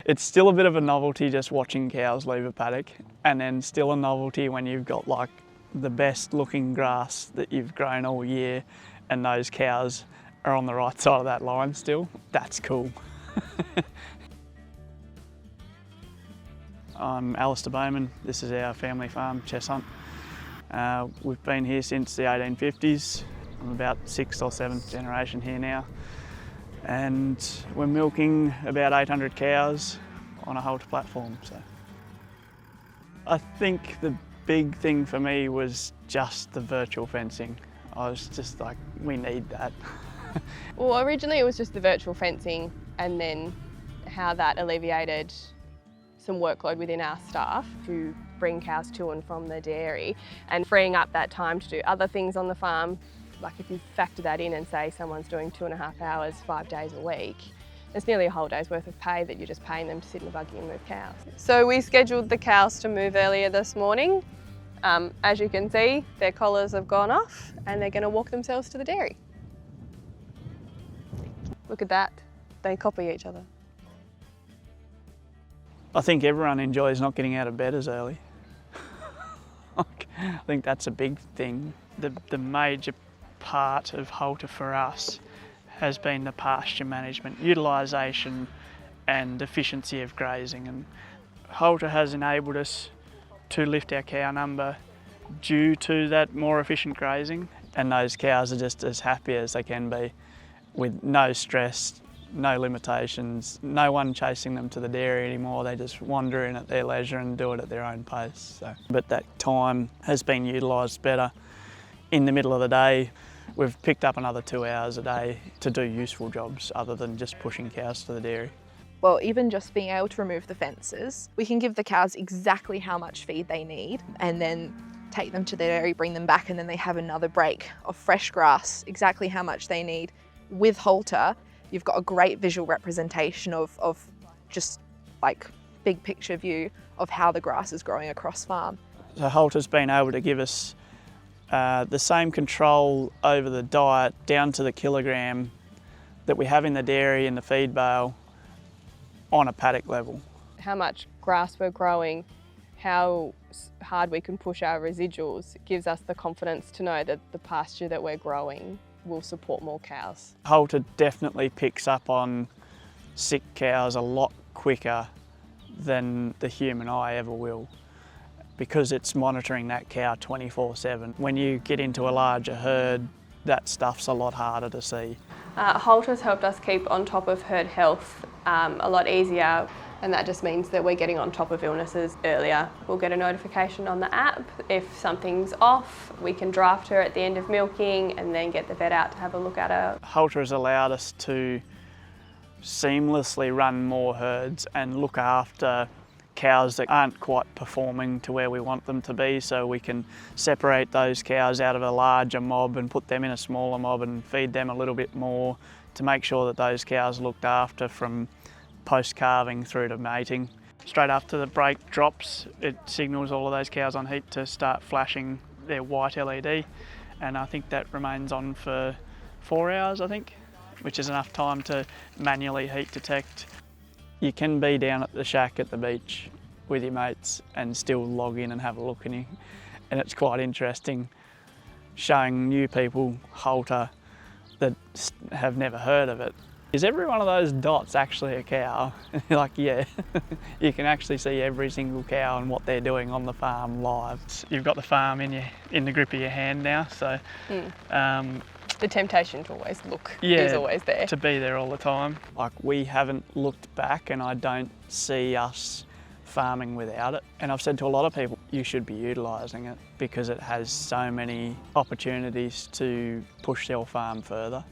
It's still a bit of a novelty just watching cows leave a paddock, and then still a novelty when you've got like the best looking grass that you've grown all year and those cows are on the right side of that line still. That's cool. I'm Alastair Bowman. This is our family farm, Cheshunt. We've been here since the 1850s. I'm about 6th or 7th generation here now. And we're milking about 800 cows on a halter platform. So I think the big thing for me was just the virtual fencing. I was just like, we need that. Well, originally it was just the virtual fencing, and then how that alleviated some workload within our staff who bring cows to and from the dairy, and freeing up that time to do other things on the farm. Like if you factor that in and say someone's doing 2.5 hours, 5 days a week, it's nearly a whole day's worth of pay that you're just paying them to sit in a buggy and move cows. So we scheduled the cows to move earlier this morning. As you can see, their collars have gone off and they're going to walk themselves to the dairy. Look at that, they copy each other. I think everyone enjoys not getting out of bed as early. I think that's a big thing. The major part of halter for us has been the pasture management, utilisation and efficiency of grazing, and halter has enabled us to lift our cow number due to that more efficient grazing, and those cows are just as happy as they can be with no stress, no limitations, no one chasing them to the dairy anymore. They just wander in at their leisure and do it at their own pace. So, but that time has been utilised better. In the middle of the day, we've picked up another 2 hours a day to do useful jobs other than just pushing cows to the dairy. Well, even just being able to remove the fences, we can give the cows exactly how much feed they need and then take them to the dairy, bring them back, and then they have another break of fresh grass, exactly how much they need. With halter, you've got a great visual representation of just like big picture view of how the grass is growing across farm. So halter's been able to give us the same control over the diet down to the kilogram that we have in the dairy and the feed bale on a paddock level. How much grass we're growing, how hard we can push our residuals gives us the confidence to know that the pasture that we're growing will support more cows. Halter definitely picks up on sick cows a lot quicker than the human eye ever will, because it's monitoring that cow 24/7. When you get into a larger herd, that stuff's a lot harder to see. Halter's helped us keep on top of herd health a lot easier, and that just means that we're getting on top of illnesses earlier. We'll get a notification on the app if something's off. We can draft her at the end of milking and then get the vet out to have a look at her. Halter has allowed us to seamlessly run more herds and look after cows that aren't quite performing to where we want them to be, so we can separate those cows out of a larger mob and put them in a smaller mob and feed them a little bit more to make sure that those cows are looked after from post-calving through to mating. Straight after the break drops, it signals all of those cows on heat to start flashing their white LED, and I think that remains on for 4 hours, I think, which is enough time to manually heat detect. You can be down at the shack at the beach with your mates and still log in and have a look, and it's quite interesting showing new people halter that have never heard of it. Is every one of those dots actually a cow? Like, yeah, you can actually see every single cow and what they're doing on the farm live. You've got the farm in the grip of your hand now, so the temptation to always look is always there. To be there all the time. Like, we haven't looked back, and I don't see us farming without it. And I've said to a lot of people, you should be utilising it because it has so many opportunities to push your farm further.